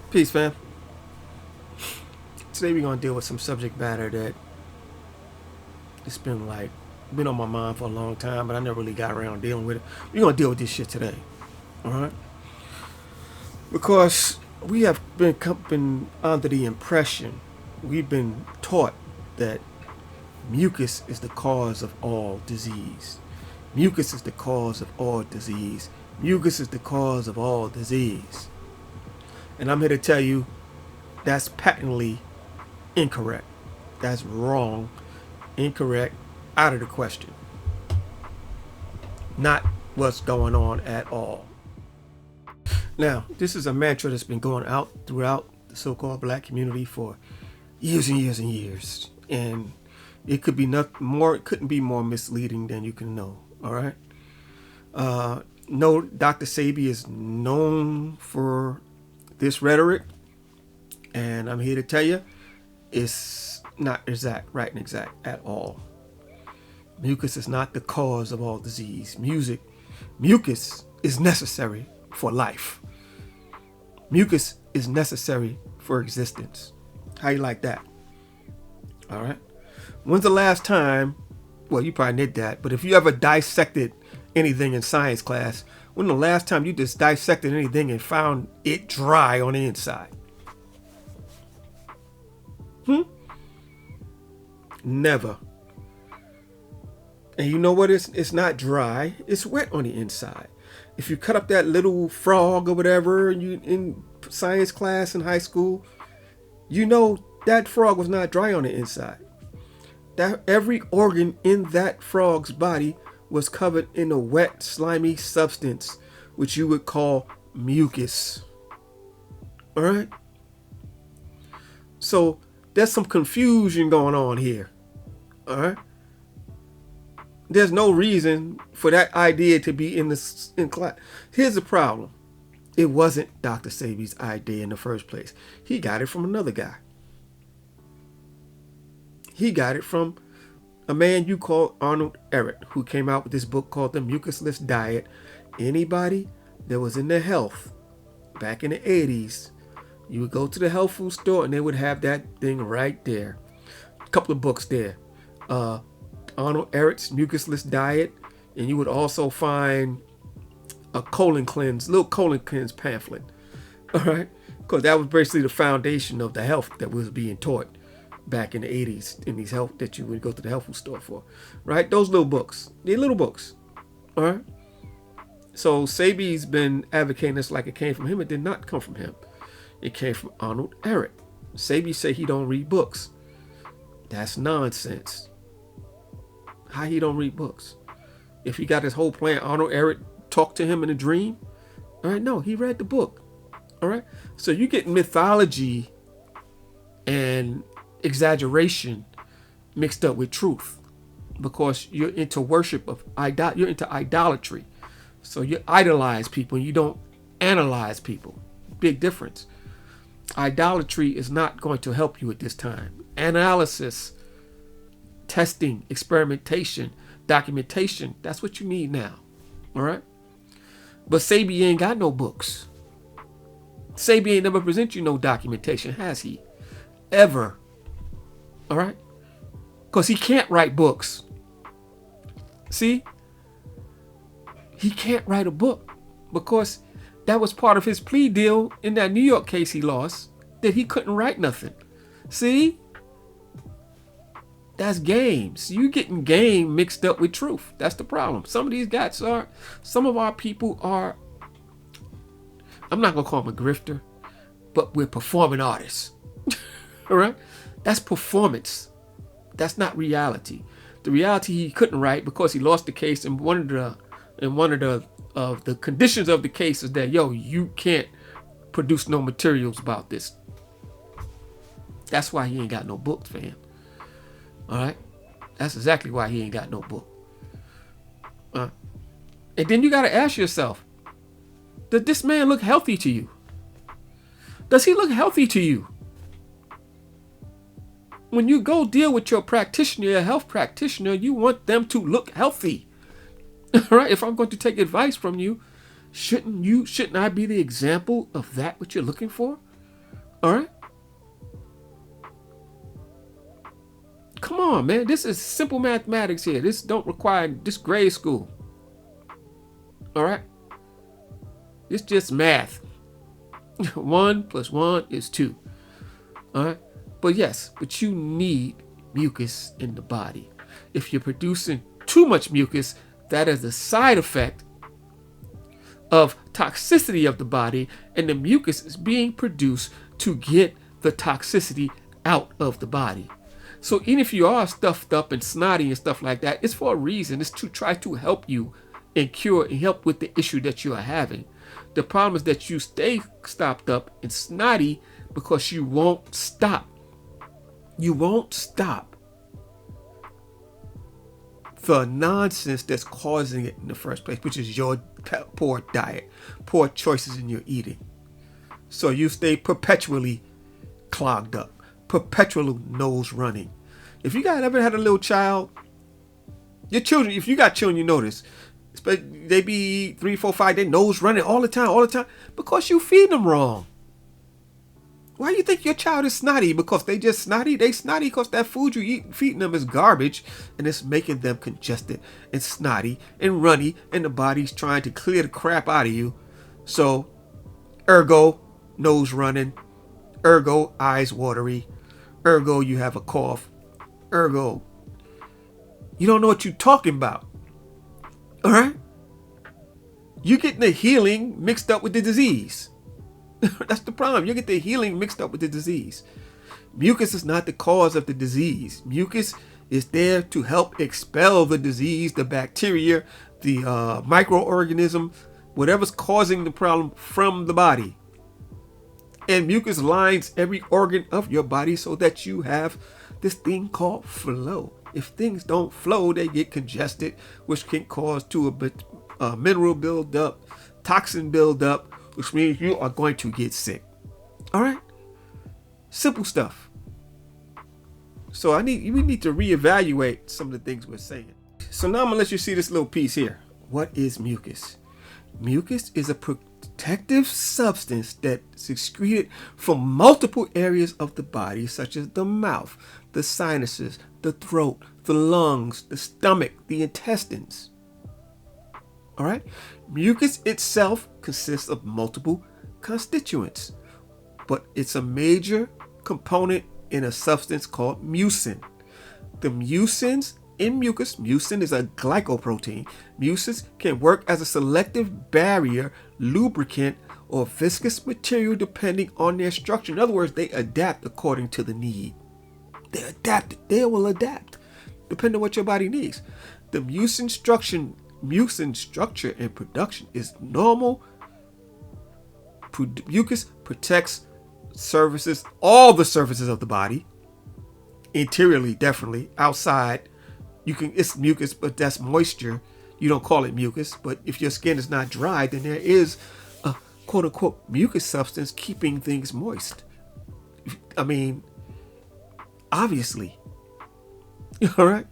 Peace, fam. Today we're gonna deal with some subject matter that it's been on my mind for a long time, but I never really got around dealing with it. We're gonna deal with this shit today, all right? Because we have been under the impression, we've been taught that mucus is the cause of all disease. Mucus is the cause of all disease. Mucus is the cause of all disease. And I'm here to tell you that's patently incorrect. That's wrong, incorrect, out of the question. Not what's going on at all. Now, this is a mantra that's been going out throughout the so-called black community for years and years and years. And it could be nothing more, it couldn't be more misleading than you can know. All right. No, Dr. Sebi is known for this rhetoric. And I'm here to tell you, it's not right and exact at all. Mucus is not the cause of all disease. Mucus is necessary for life. Mucus is necessary for existence. How you like that? All right. When's the last time? Well, you probably did that, but if you ever dissected anything in science class, when the last time you just dissected anything and found it dry on the inside? Never. And you know what? It's not dry. It's wet on the inside. If you cut up that little frog or whatever you in science class in high school, you know that frog was not dry on the inside. That every organ in that frog's body was covered in a wet, slimy substance, which you would call mucus. All right? So there's some confusion going on here. All right? There's no reason for that idea to be in class. Here's the problem. It wasn't Dr. Sebi's idea in the first place. He got it from another guy. He got it from a man you call Arnold Ehret, who came out with this book called The Mucusless Diet. Anybody that was into health back in the 80s, you would go to the health food store and they would have that thing right there. A couple of books there. Arnold Ehret's Mucusless Diet, and you would also find a little colon cleanse pamphlet. All right, because that was basically the foundation of the health that was being taught back in the 80s in these health that you would go to the health food store for. Right, those little books, they're little books. All right. So Sebi's been advocating this like it came from him. It did not come from him. It came from Arnold Ehret. Sebi say he don't read books. That's nonsense. How he don't read books? If he got his whole plan, Arnold Ehret talked to him in a dream. All right, no, he read the book. All right, so you get mythology and exaggeration mixed up with truth because you're into worship of you're into idolatry. So you idolize people and you don't analyze people. Big difference. Idolatry is not going to help you at this time. Analysis, testing, experimentation, documentation, that's what you need now. All right? But Sebi ain't got no books. Sebi ain't never present you no documentation, has he? Ever. All right? Because he can't write books. See? He can't write a book because that was part of his plea deal in that New York case he lost, that he couldn't write nothing. See? That's games. You getting game mixed up with truth. That's the problem. Some of our people are, I'm not going to call them a grifter, but we're performing artists. All right? That's performance. That's not reality. The reality, he couldn't write because he lost the case, and one of the conditions of the case is that, you can't produce no materials about this. That's why he ain't got no book, fam. All right, that's exactly why he ain't got no book. And then you got to ask yourself, does this man look healthy to you? Does he look healthy to you? When you go deal with your practitioner, your health practitioner, you want them to look healthy. All right, if I'm going to take advice from you, shouldn't I be the example of that what you're looking for? All right? Come on, man. This is simple mathematics here. This don't require this grade school. All right? It's just math. 1 + 1 is 2. All right? But you need mucus in the body. If you're producing too much mucus, that is a side effect of toxicity of the body, and the mucus is being produced to get the toxicity out of the body. So even if you are stuffed up and snotty and stuff like that, it's for a reason. It's to try to help you and cure and help with the issue that you are having. The problem is that you stay stopped up and snotty because you won't stop. You won't stop the nonsense that's causing it in the first place, which is your poor diet, poor choices in your eating. So you stay perpetually clogged up, perpetual nose running. If you guys ever had a little child, your children, if you got children, you notice, they be 3, 4, 5, they nose running all the time, because you feed them wrong. Why do you think your child is snotty? Because they just snotty? They snotty because that food you eat feeding them is garbage, and it's making them congested and snotty and runny, and the body's trying to clear the crap out of you. So, ergo, nose running, ergo, eyes watery, ergo, you have a cough, ergo, you don't know what you're talking about. All right? You're getting the healing mixed up with the disease. That's the problem. You get the healing mixed up with the disease. Mucus is not the cause of the disease. Mucus is there to help expel the disease, the bacteria, the microorganism, whatever's causing the problem from the body. And mucus lines every organ of your body so that you have this thing called flow. If things don't flow, they get congested, which can cause to a bit mineral buildup, toxin buildup, which means you are going to get sick. All right? Simple stuff. So we need to reevaluate some of the things we're saying. So now I'm gonna let you see this little piece here. What is mucus? Mucus is a protective substance that's excreted from multiple areas of the body, such as the mouth, the sinuses, the throat, the lungs, the stomach, the intestines. All right? Mucus itself consists of multiple constituents, but it's a major component in a substance called mucin. The mucins in mucus, mucin is a glycoprotein. Mucins can work as a selective barrier, lubricant, or viscous material depending on their structure. In other words, they adapt according to the need. They will adapt depending on what your body needs. The mucin structure and production is normal. Mucus protects all the surfaces of the body. Interiorly, definitely. Outside, it's mucus, but that's moisture. You don't call it mucus, but if your skin is not dry, then there is a quote unquote mucus substance keeping things moist. I mean, obviously. All right?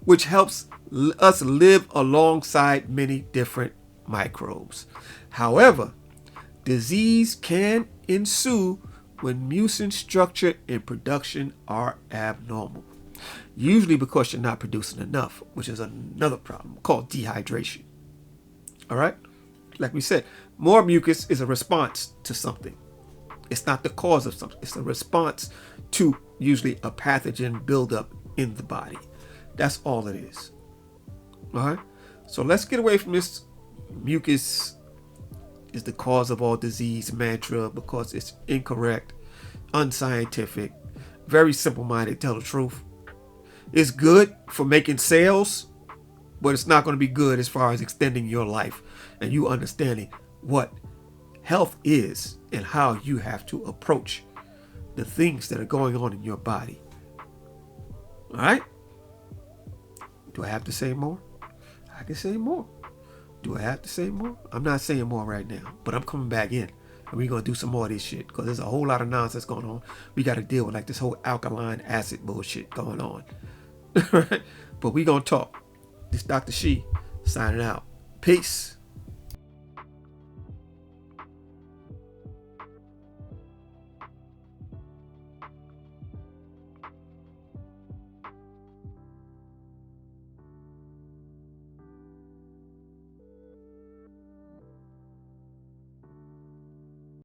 Which helps us live alongside many different microbes. However, disease can ensue when mucin structure and production are abnormal. Usually because you're not producing enough, which is another problem called dehydration. All right? Like we said, more mucus is a response to something. It's not the cause of something. It's a response to usually a pathogen buildup in the body. That's all it is. All right? So let's get away from this mucus is the cause of all disease mantra, because it's incorrect, unscientific, very simple-minded, tell the truth. It's good for making sales, but it's not going to be good as far as extending your life and you understanding what health is and how you have to approach the things that are going on in your body. All right? Do I have to say more? I can say more. Do I have to say more? I'm not saying more right now, but I'm coming back in. And we're going to do some more of this shit, because there's a whole lot of nonsense going on. We got to deal with like this whole alkaline acid bullshit going on. Right? But we're going to talk. This Dr. She signing out. Peace.